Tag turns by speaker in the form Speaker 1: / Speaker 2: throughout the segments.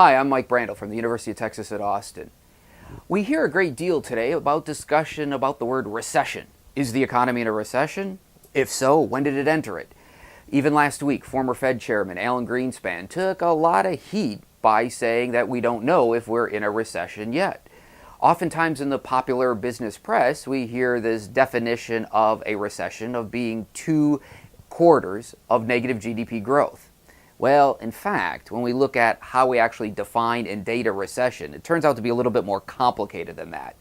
Speaker 1: Hi, I'm Mike Brandl from the University of Texas at Austin. We hear a great deal today about discussion about the word recession. Is the economy in a recession? If so, when did it enter it? Even last week, former Fed Chairman Alan Greenspan took a lot of heat by saying that we don't know if we're in a recession yet. Oftentimes in the popular business press, we hear this definition of a recession of being 2 quarters of negative GDP growth. Well, in fact, when we look at how we actually define and date a recession, it turns out to be a little bit more complicated than that.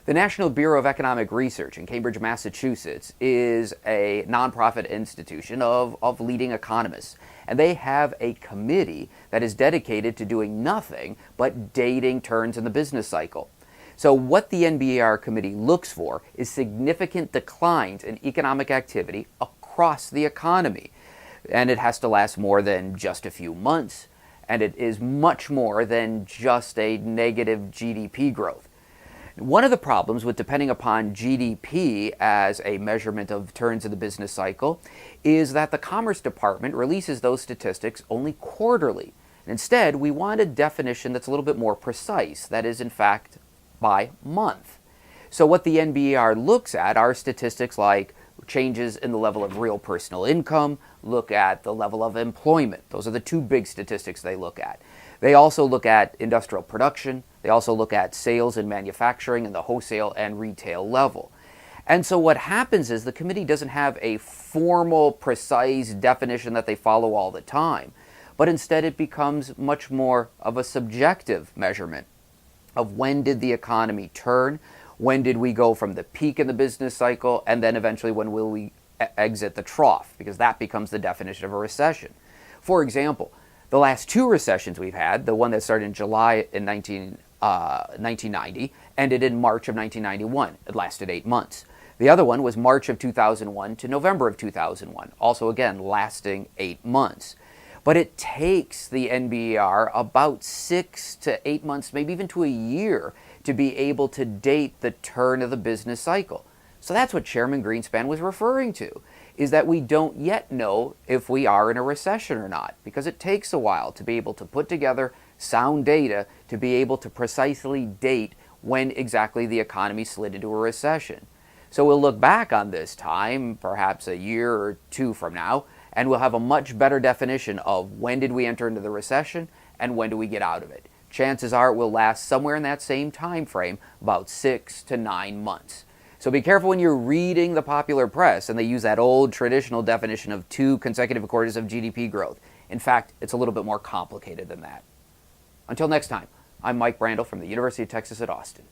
Speaker 1: The National Bureau of Economic Research in Cambridge, Massachusetts is a nonprofit institution of leading economists. And they have a committee that is dedicated to doing nothing but dating turns in the business cycle. So what the NBER committee looks for is significant declines in economic activity across the economy. And it has to last more than just a few months, and it is much more than just a negative GDP growth. One of the problems with depending upon GDP as a measurement of turns in the business cycle is that the Commerce Department releases those statistics only quarterly. Instead, we want a definition that's a little bit more precise, that is, in fact, by month. So what the NBER looks at are statistics like changes in the level of real personal income, look at the level of employment. Those are the 2 big statistics they look at. They also look at industrial production. They also look at sales and manufacturing and the wholesale and retail level. And so what happens is the committee doesn't have a formal, precise definition that they follow all the time, but instead it becomes much more of a subjective measurement of when did the economy turn, when did we go from the peak in the business cycle, and then eventually when will we exit the trough, because that becomes the definition of a recession. For example, the last 2 recessions we've had, the one that started in July in 1990, ended in March of 1991. It lasted 8 months. The other one was March of 2001 to November of 2001, also again lasting 8 months. But it takes the NBER about 6 to 8 months, maybe even to a year, to be able to date the turn of the business cycle. So that's what Chairman Greenspan was referring to, is that we don't yet know if we are in a recession or not, because it takes a while to be able to put together sound data to be able to precisely date when exactly the economy slid into a recession. So we'll look back on this time, perhaps a year or 2 from now, and we'll have a much better definition of when did we enter into the recession and when do we get out of it. Chances are it will last somewhere in that same time frame, about 6 to 9 months. So be careful when you're reading the popular press and they use that old traditional definition of 2 consecutive quarters of GDP growth. In fact, it's a little bit more complicated than that. Until next time, I'm Mike Brandl from the University of Texas at Austin.